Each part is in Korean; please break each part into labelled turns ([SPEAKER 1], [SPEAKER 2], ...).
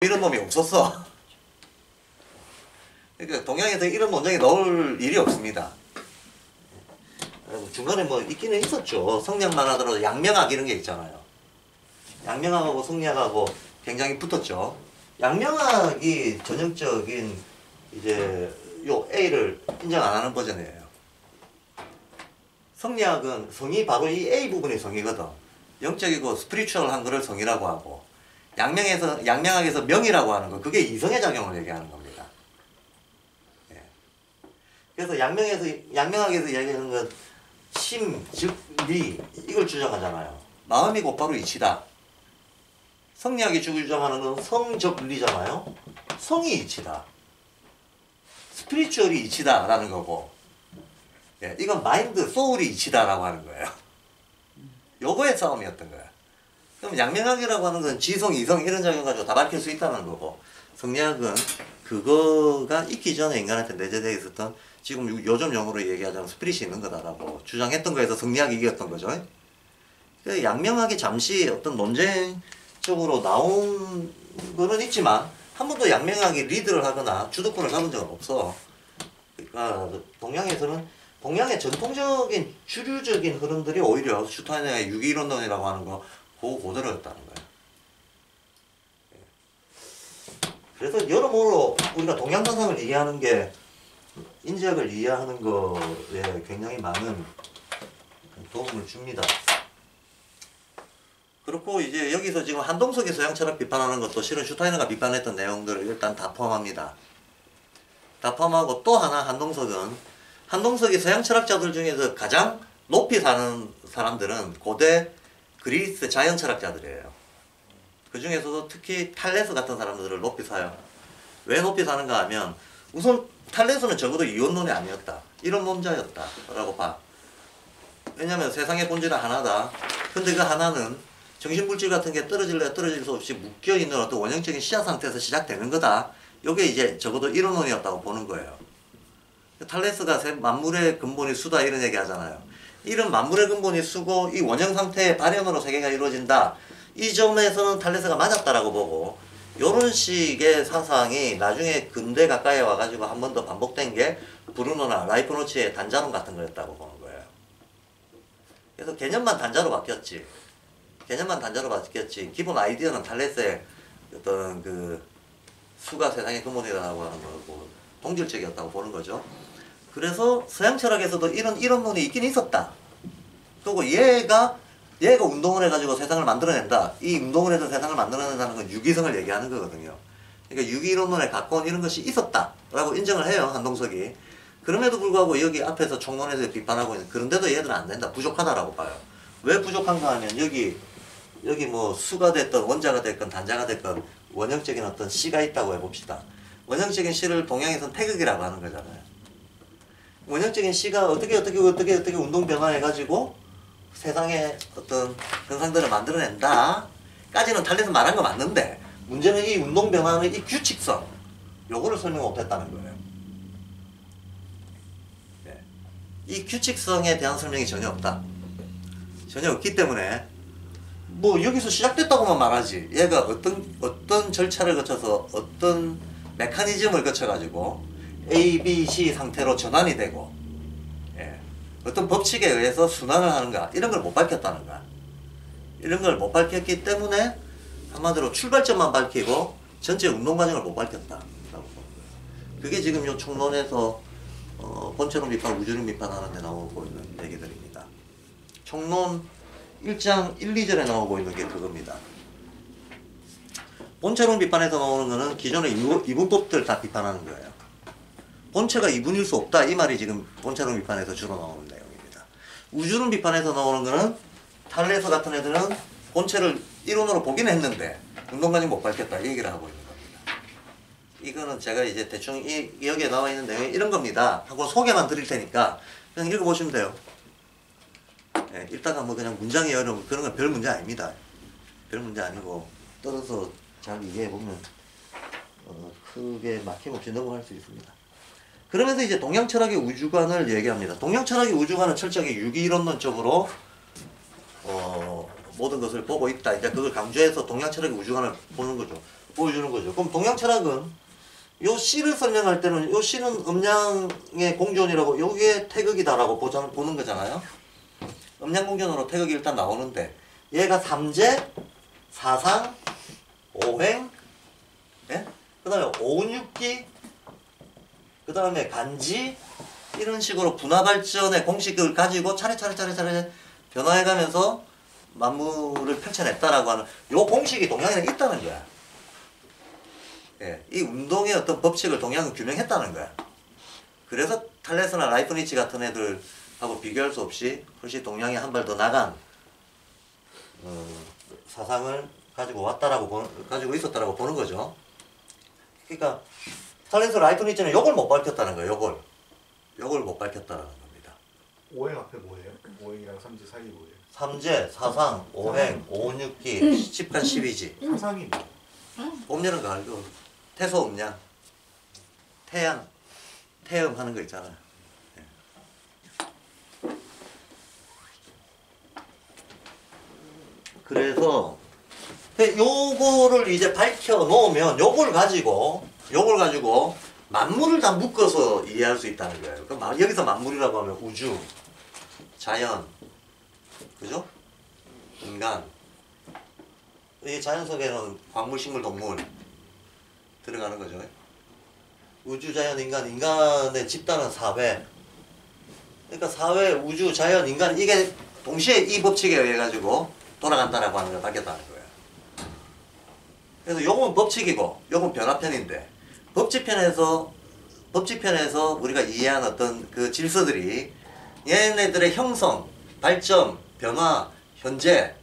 [SPEAKER 1] 이런 놈이 없었어. 그러니까 동양에서 이런 논쟁이 나올 일이 없습니다. 중간에 뭐 있기는 있었죠. 성리학만 하더라도 양명학 이런 게 있잖아요. 양명학하고 성리학하고 굉장히 붙었죠. 양명학이 전형적인 이제 요 A를 인정 안 하는 버전이에요. 성리학은 성이 바로 이 A 부분이 성이거든. 영적이고 스피리추얼한 거를 성이라고 하고, 양명학에서 명이라고 하는 거, 그게 이성의 작용을 얘기하는 겁니다. 예. 그래서 양명학에서 얘기하는 건 심, 즉, 리, 이걸 주장하잖아요. 마음이 곧바로 이치다. 성리학이 주장하는 건 성적 리잖아요. 성이 이치다. 스피리추얼이 이치다라는 거고, 예, 이건 마인드, 소울이 이치다라고 하는 거예요. 요거의 싸움이었던 거야. 그럼 양명학이라고 하는 건 지성, 이성 이런 작용 가지고 다 밝힐 수 있다는 거고, 성리학은 그거가 있기 전에 인간한테 내재되어 있었던, 지금 요즘 용어로 얘기하자면 스피릿이 있는 거다라고 주장했던 거에서 성리학이 이겼던 거죠. 그래서 양명학이 잠시 어떤 논쟁적으로 나온 거는 있지만 한 번도 양명학이 리드를 하거나 주도권을 잡은 적은 없어. 그러니까 동양의 전통적인 주류적인 흐름들이 오히려 슈타이너의 유기이론론이라고 하는 거 그대로였다는 거예요. 그래서 여러모로 우리가 동양 사상을 이해하는 게 인지학을 이해하는 거에 굉장히 많은 도움을 줍니다. 그렇고 이제 여기서 지금 한동석이 서양 철학 비판하는 것도 실은 슈타이너가 비판했던 내용들을 일단 다 포함합니다. 다 포함하고 또 하나 한동석이 서양 철학자들 중에서 가장 높이 사는 사람들은 고대 그리스 자연 철학자들이에요. 그 중에서도 특히 탈레스 같은 사람들을 높이 사요. 왜 높이 사는가 하면 우선 탈레스는 적어도 이원론이 아니었다. 이론론자였다 라고 봐. 왜냐면 세상의 본질은 하나다. 근데 그 하나는 정신물질 같은 게 떨어질래 떨어질 수 없이 묶여있는 어떤 원형적인 시야 상태에서 시작되는 거다. 요게 이제 적어도 이론론이었다고 보는 거예요. 탈레스가 만물의 근본이 수다 이런 얘기 하잖아요. 이런 만물의 근본이 수고 이 원형 상태의 발현으로 세계가 이루어진다. 이 점에서는 탈레스가 맞았다라고 보고, 요런 식의 사상이 나중에 근대 가까이 와가지고 한 번 더 반복된 게 브루노나 라이프노치의 단자론 같은 거였다고 보는 거예요. 그래서 개념만 단자로 바뀌었지. 기본 아이디어는 탈레스의 어떤 그 수가 세상의 근본이라고 하는 거고 동질적이었다고 보는 거죠. 그래서 서양 철학에서도 이런 이론론이 있긴 있었다. 그리고 얘가 운동을 해가지고 세상을 만들어낸다. 이 운동을 해서 세상을 만들어낸다는 건 유기성을 얘기하는 거거든요. 그러니까 유기이론론에 가까운 이런 것이 있었다라고 인정을 해요, 한동석이. 그럼에도 불구하고 여기 앞에서 총론에서 비판하고 있는, 그런데도 얘들은 안 된다, 부족하다라고 봐요. 왜 부족한가 하면 여기 뭐 수가 됐든 원자가 됐든 단자가 됐든 원형적인 어떤 시가 있다고 해봅시다. 원형적인 시를 동양에서는 태극이라고 하는 거잖아요. 원형적인 시가 어떻게 운동 변화해가지고 세상에 어떤 현상들을 만들어낸다 까지는 탈레스 말한 거 맞는데, 문제는 이 운동 변화의 이 규칙성, 요거를 설명 못했다는 거예요. 네. 이 규칙성에 대한 설명이 전혀 없다. 전혀 없기 때문에 뭐 여기서 시작됐다고만 말하지, 얘가 어떤 절차를 거쳐서 어떤 메커니즘을 거쳐가지고 A, B, C 상태로 전환이 되고, 예, 어떤 법칙에 의해서 순환을 하는가, 이런 걸 못 밝혔다는 거야. 이런 걸 못 밝혔기 때문에 한마디로 출발점만 밝히고 전체 운동 과정을 못 밝혔다. 그게 지금 요 총론에서 본체론 비판, 우주론 비판하는 데 나오고 있는 얘기들입니다. 총론 1장 1, 2절에 나오고 있는 게 그겁니다. 본체론 비판에서 나오는 거는 기존의 이분법들 다 비판하는 거예요. 본체가 이분일 수 없다, 이 말이 지금 본체론 비판에서 주로 나오는 내용입니다. 우주론 비판에서 나오는 거는 탈레스 같은 애들은 본체를 이론으로 보긴 했는데 운동관이 못 밝혔다, 이 얘기를 하고 있는 겁니다. 이거는 제가 이제 대충 여기에 나와 있는 내용이 이런 겁니다 하고 소개만 드릴 테니까 그냥 읽어보시면 돼요. 예, 읽다가 뭐 그냥 문장이 어려운 그런 건 별 문제 아닙니다. 별 문제 아니고 떨어서 잘 이해해보면 크게 막힘없이 넘어갈 수 있습니다. 그러면서 이제 동양 철학의 우주관을 얘기합니다. 동양 철학의 우주관은 철저하게 유기이론론적으로 모든 것을 보고 있다. 이제 그걸 강조해서 동양 철학의 우주관을 보는 거죠. 보여주는 거죠. 그럼 동양 철학은 요 C를 설명할 때는 요 C는 음양의 공존이라고 요게 태극이다라고 보는 거잖아요. 음양공존으로 태극이 일단 나오는데 얘가 삼재, 사상, 오행, 예? 그 다음에 오운육기, 그 다음에 간지 이런 식으로 분화발전의 공식을 가지고 차례 변화해가면서 만물을 펼쳐냈다라고 하는 요 공식이 동양에는 있다는 거야. 예, 이 운동의 어떤 법칙을 동양은 규명했다는 거야. 그래서 탈레스나 라이프니츠 같은 애들하고 비교할 수 없이 훨씬 동양이 한 발 더 나간 사상을 가지고 있었다라고 보는 거죠. 그러니까 탈레스 라이프니츠는 요걸 못 밝혔다는 거예요. 요걸 못 밝혔다라는 겁니다.
[SPEAKER 2] 오행 앞에 뭐예요? 오행이랑 삼재 사이 뭐예요?
[SPEAKER 1] 삼재, 사상, 오행, 오운육기, 십간 십이지.
[SPEAKER 2] 사상이 뭐예요?
[SPEAKER 1] 봄, 여름, 가을, 겨울. 태소, 음양, 태양, 태음 하는 거 있잖아요. 예. 그래서 요거를 이제 밝혀 놓으면 요걸 가지고 만물을 다 묶어서 이해할 수 있다는 거예요. 그럼 여기서 만물이라고 하면 우주, 자연, 그죠? 인간. 이 자연 속에는 광물, 식물, 동물 들어가는 거죠. 우주, 자연, 인간의 집단은 사회. 그러니까 사회, 우주, 자연, 인간 이게 동시에 이 법칙에 의해 가지고 돌아간다라고 하는 걸 밝혔다는 거예요. 그래서 요건 법칙이고 요건 변화편인데 법칙편에서 우리가 이해한 어떤 그 질서들이 얘네들의 형성, 발전, 변화, 현재에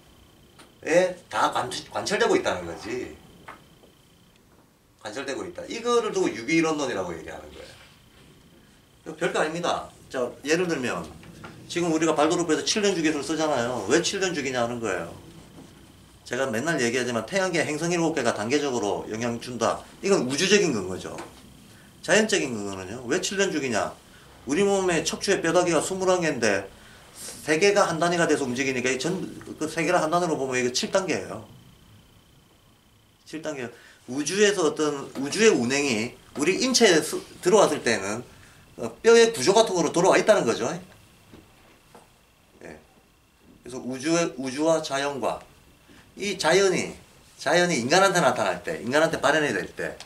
[SPEAKER 1] 다 관철되고 있다는 거지. 관철되고 있다. 이거를 두고 유기이론론이라고 얘기하는 거예요. 별거 아닙니다. 자, 예를 들면 지금 우리가 발도르프에서 7년 주기를 쓰잖아요. 왜 7년 주기냐 하는 거예요. 제가 맨날 얘기하지만 태양계 행성 7개가 단계적으로 영향 준다. 이건 우주적인 근거죠. 자연적인 근거는요. 왜 7년 주기냐. 우리 몸의 척추의 뼈다귀가 21개인데 3개가 한 단위가 돼서 움직이니까 그 3개를 한 단위로 보면 이게 7단계예요. 7단계. 우주에서 어떤 우주의 운행이 우리 인체에 들어왔을 때는 뼈의 구조 같은 거로 돌아와 있다는 거죠. 예. 그래서 우주와 자연과 이 자연이 인간한테 나타날 때, 인간한테 발현이 될 때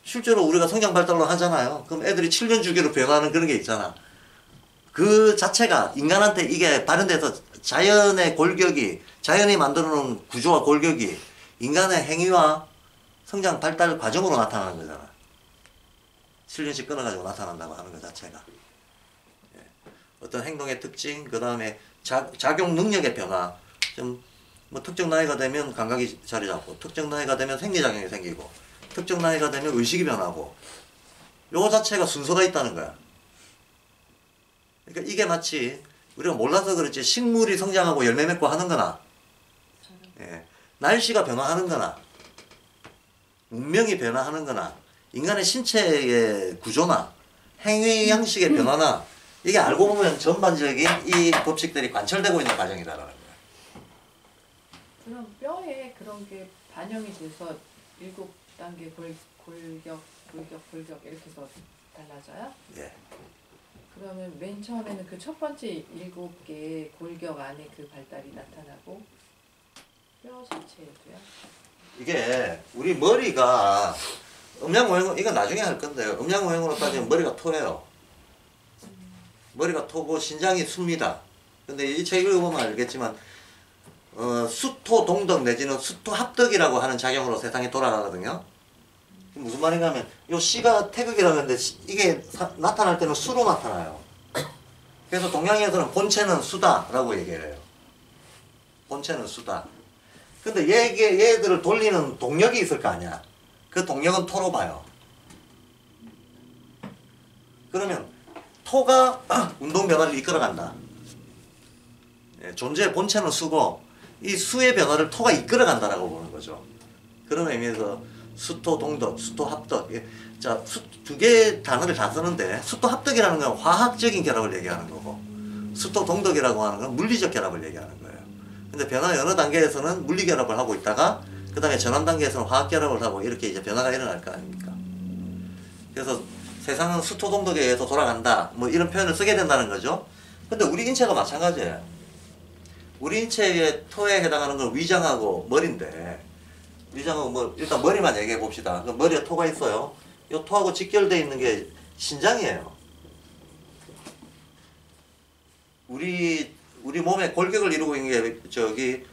[SPEAKER 1] 실제로 우리가 성장 발달로 하잖아요. 그럼 애들이 7년 주기로 변하는 그런 게 있잖아. 그 자체가 인간한테 이게 발현돼서 자연의 골격이, 자연이 만들어 놓은 구조와 골격이 인간의 행위와 성장 발달 과정으로 나타나는 거잖아. 7년씩 끊어가지고 나타난다고 하는 것 자체가. 예. 어떤 행동의 특징, 그 다음에 작용 능력의 변화. 좀 뭐 특정 나이가 되면 감각이 자리 잡고, 특정 나이가 되면 생리작용이 생기고, 특정 나이가 되면 의식이 변하고, 요거 자체가 순서가 있다는 거야. 그러니까 이게 마치 우리가 몰라서 그렇지 식물이 성장하고 열매 맺고 하는 거나, 예. 날씨가 변화하는 거나, 운명이 변화하는 거나, 인간의 신체의 구조나, 행위 양식의 변화나, 이게 알고 보면 전반적인 이 법칙들이 관철되고 있는 과정이다라는 거야.
[SPEAKER 3] 그럼 뼈에 그런 게 반영이 돼서 7단계 골격 이렇게 해서 달라져요?
[SPEAKER 1] 예.
[SPEAKER 3] 그러면 맨 처음에는 그 첫 번째 7개 골격 안에 그 발달이 나타나고 뼈 자체에도요?
[SPEAKER 1] 이게 우리 머리가 음양오행으로, 이건 나중에 할 건데요. 음양오행으로 따지면 머리가 토예요. 머리가 토고 신장이 수입니다. 근데 이 책 읽어보면 알겠지만 수토 동덕 내지는 수토 합덕이라고 하는 작용으로 세상이 돌아가거든요. 무슨 말인가 하면 요 C가 태극이라는데 이게 나타날 때는 수로 나타나요. 그래서 동양에서는 본체는 수다라고 얘기를 해요. 본체는 수다. 근데 얘들을 돌리는 동력이 있을 거 아니야. 그 동력은 토로 봐요. 그러면 토가 운동 변화를 이끌어간다. 예, 존재의 본체는 수고 이 수의 변화를 토가 이끌어간다라고 보는 거죠. 그런 의미에서 수토 동덕, 수토 합덕. 예. 자, 두 개의 단어를 다 쓰는데 수토 합덕이라는 건 화학적인 결합을 얘기하는 거고 수토 동덕이라고 하는 건 물리적 결합을 얘기하는 거예요. 근데 변화의 어느 단계에서는 물리 결합을 하고 있다가 그 다음에 전환 단계에서는 화학결합을 하고 이렇게 이제 변화가 일어날 거 아닙니까? 그래서 세상은 수토동덕에 의해서 돌아간다. 뭐 이런 표현을 쓰게 된다는 거죠. 근데 우리 인체도 마찬가지예요. 우리 인체의 토에 해당하는 건 위장하고 머리인데, 위장하고 뭐 일단 머리만 얘기해 봅시다. 그 머리에 토가 있어요. 이 토하고 직결되어 있는 게 신장이에요. 우리 몸에 골격을 이루고 있는 게 저기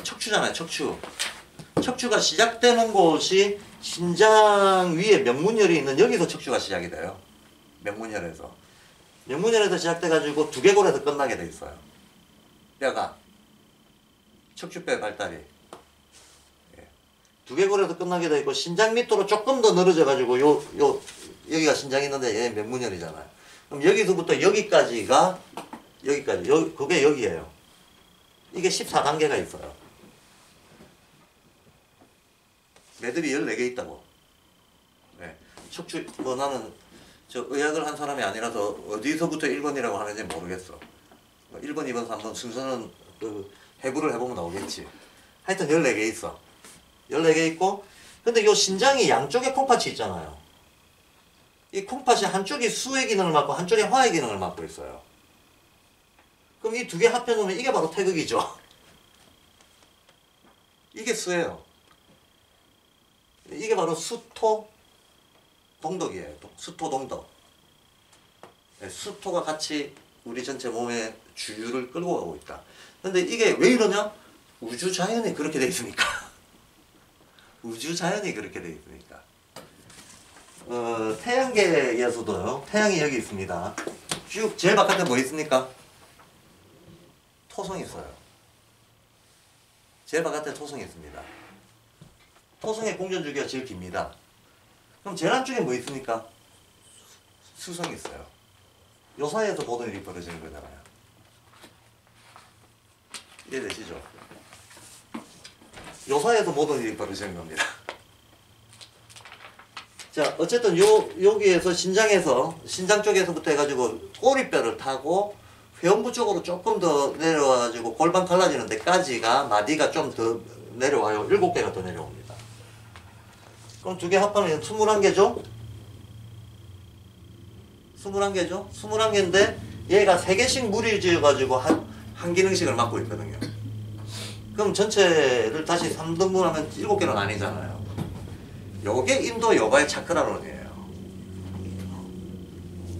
[SPEAKER 1] 척추잖아요. 척추가 시작되는 곳이 신장 위에 명문혈이 있는 여기서 척추가 시작이 돼요. 명문혈에서 시작돼 가지고 두개골에서 끝나게 돼 있어요. 뼈가 척추뼈의 발달이 두개골에서 끝나게 돼 있고, 신장 밑으로 조금 더 늘어져 가지고 여기가 신장이 있는데 얘 명문혈이잖아요. 그럼 여기서부터 여기까지가 그게 여기예요. 이게 14단계가 있어요. 매듭이 14개 있다고. 척추 나는 의학을 한 사람이 아니라서 어디서부터 1번이라고 하는지 모르겠어. 1번, 2번, 3번 순서는 해부를 해보면 나오겠지. 하여튼 14개 있어. 14개 있고, 근데 요 신장이 양쪽에 콩팥이 있잖아요. 이 콩팥이 한쪽이 수의 기능을 맡고 한쪽이 화의 기능을 맡고 있어요. 그럼 이 두 개 합해놓으면 이게 바로 태극이죠. 이게 수예요. 이게 바로 수토 동덕이에요. 수토 동덕. 수토가 같이 우리 전체 몸의 주유를 끌고 가고 있다. 근데 이게 왜 이러냐? 우주 자연이 그렇게 돼 있으니까. 우주 자연이 그렇게 돼 있으니까. 태양계에서도요. 태양이 여기 있습니다. 쭉 제일 바깥에 뭐 있습니까? 토성이 있어요. 제일 바깥에 토성이 있습니다. 토성의 공전 주기가 제일 깁니다. 그럼 제일 안쪽에 뭐 있습니까? 수성이 있어요. 요 사이에서 모든 일이 벌어지는 거잖아요. 이해되시죠? 요 사이에서 모든 일이 벌어지는 겁니다. 자, 어쨌든 여기에서 신장 쪽에서부터 해가지고 꼬리뼈를 타고 회음부 쪽으로 조금 더 내려와가지고 골반 갈라지는 데까지가 마디가 좀 더 내려와요. 7개가 더 내려옵니다. 그럼 두 개 합하면 21개죠? 21개죠? 21개인데 얘가 3개씩 무리를 지어가지고 한 기능씩을 맡고 있거든요. 그럼 전체를 다시 3등분하면 7개로 나뉘잖아요. 요게 인도 요가의 차크라론이에요.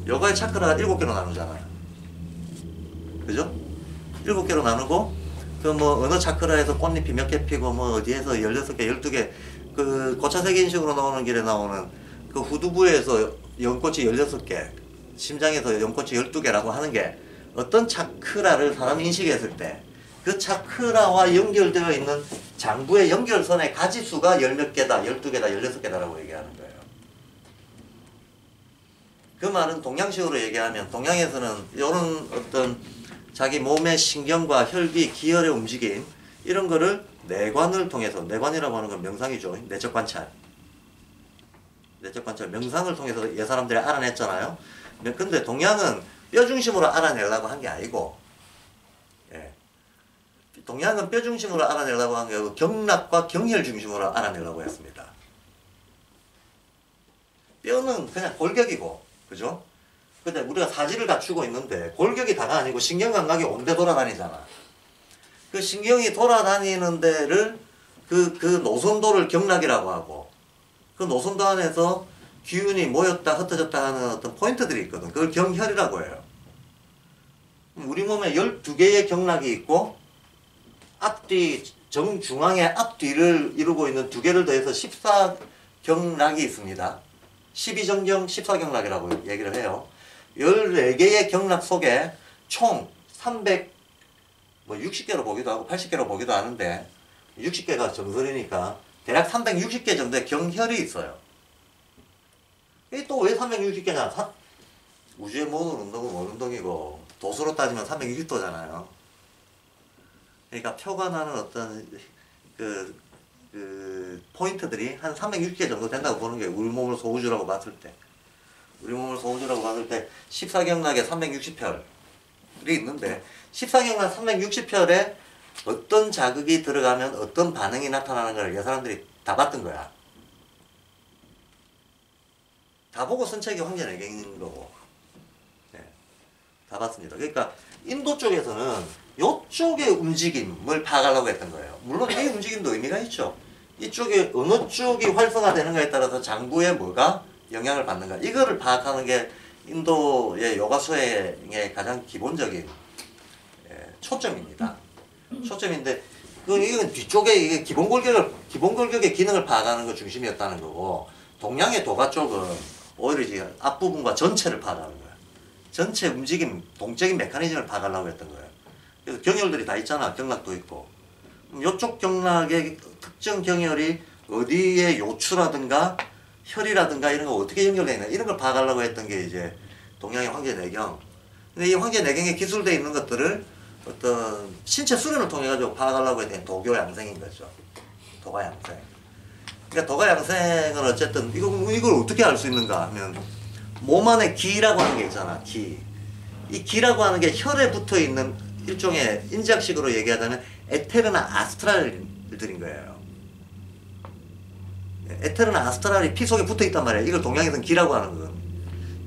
[SPEAKER 1] 요가의 차크라가 7개로 나누잖아요. 그죠? 7개로 나누고, 그 뭐 어느 차크라에서 꽃잎이 몇 개 피고, 뭐 어디에서 16개, 12개, 그 고차세계 인식으로 나오는 길에 나오는 그 후두부에서 연꽃이 16개, 심장에서 연꽃이 12개라고 하는 게 어떤 차크라를 사람이 인식했을 때 그 차크라와 연결되어 있는 장부의 연결선의 가지수가 10몇 개다, 12개다, 16개다라고 얘기하는 거예요. 그 말은 동양식으로 얘기하면, 동양에서는 이런 어떤 자기 몸의 신경과 혈기, 기혈의 움직임, 이런 거를 내관을 통해서, 내관이라고 하는 건 명상이죠. 내적 관찰. 명상을 통해서 이 사람들이 알아냈잖아요. 근데 동양은 뼈 중심으로 알아내려고 한 게 아니고, 동양은 뼈 중심으로 알아내려고 한 게 아니고 경락과 경혈 중심으로 알아내려고 했습니다. 뼈는 그냥 골격이고, 그죠? 근데 우리가 사지를 갖추고 있는데 골격이 다가 아니고 신경감각이 온데 돌아다니잖아. 그 신경이 돌아다니는 데를 그 노선도를 경락이라고 하고, 그 노선도 안에서 기운이 모였다 흩어졌다 하는 어떤 포인트들이 있거든. 그걸 경혈이라고 해요. 우리 몸에 12개의 경락이 있고, 앞뒤, 정중앙의 앞뒤를 이루고 있는 2개를 더해서 14경락이 있습니다. 12정경 14경락이라고 얘기를 해요. 14개의 경락 속에 총 360개로 보기도 하고 80개로 보기도 하는데, 60개가 정설이니까 대략 360개 정도의 경혈이 있어요. 이게 또 왜 360개냐? 우주의 모든 운동은 원 운동이고 도수로 따지면 360도잖아요. 그러니까 표가 나는 어떤 포인트들이 한 360개 정도 된다고 보는 게, 우리 몸을 소우주라고 봤을 때. 우리 몸을 소우주라고 봤을 때 14경락에 360혈이 있는데, 14경락 360혈에 어떤 자극이 들어가면 어떤 반응이 나타나는 걸 이 사람들이 다 봤던 거야. 다 보고 쓴 책이 황제내경인 거고. 네, 다 봤습니다. 그러니까 인도 쪽에서는 이쪽의 움직임을 파악하려고 했던 거예요. 물론 이 움직임도 의미가 있죠. 이쪽에 어느 쪽이 활성화되는가에 따라서 장부에 뭐가 영향을 받는가. 이거를 파악하는 게 인도의 요가 수행의 가장 기본적인 초점입니다. 초점인데 이건 뒤쪽에 이게 기본 골격의 기능을 파악하는 것 중심이었다는 거고, 동양의 도가 쪽은 오히려 이제 앞부분과 전체를 파악하는 거야. 전체 움직임, 동적인 메커니즘을 파악하려고 했던 거예요. 그래서 경혈들이 다 있잖아. 경락도 있고. 이쪽 경락의 특정 경혈이 어디에 요추라든가 혈이라든가 이런 거 어떻게 연결되어 있나, 이런 걸 파악하려고 했던 게 이제 동양의 황제내경. 근데 이 황제내경에 기술되어 있는 것들을 어떤 신체 수련을 통해 가지고 파악하려고 했던 도교 양생인 거죠. 도가 양생. 그러니까 도가 양생은 어쨌든 이걸 어떻게 알 수 있는가 하면, 몸 안에 기라고 하는 게 있잖아. 기. 이 기라고 하는 게 혈에 붙어 있는 일종의 인지학식으로 얘기하자면 에테르나 아스트랄들인 거예요. 에테르나 아스트랄이 피 속에 붙어 있단 말이야. 이걸 동양에서는 기라고 하는 건.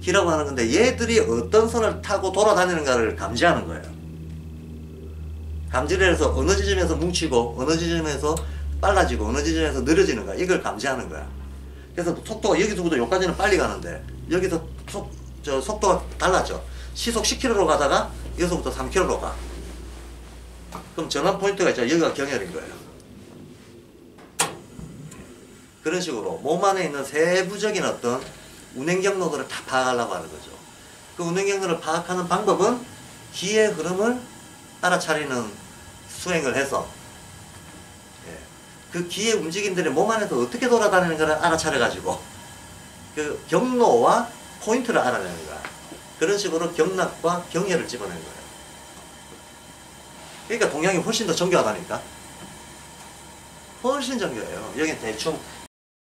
[SPEAKER 1] 기라고 하는 건데, 얘들이 어떤 선을 타고 돌아다니는가를 감지하는 거예요. 감지를 해서 어느 지점에서 뭉치고 어느 지점에서 빨라지고 어느 지점에서 느려지는가, 이걸 감지하는 거야. 그래서 속도가 여기서부터 여기까지는 빨리 가는데 여기서 속도가 달라져. 시속 10km로 가다가 여기서부터 3km로 가. 그럼 전환 포인트가 있죠. 여기가 경혈인 거예요. 그런 식으로 몸 안에 있는 세부적인 어떤 운행 경로들을 다 파악하려고 하는 거죠. 그 운행 경로를 파악하는 방법은 기의 흐름을 알아차리는 수행을 해서, 그 기의 움직임들이 몸 안에서 어떻게 돌아다니는가를 알아차려가지고 그 경로와 포인트를 알아내는 거야. 그런 식으로 경락과 경혈을 집어낸 거예요. 그러니까 동양이 훨씬 더 정교하다니까. 훨씬 정교해요. 여긴 대충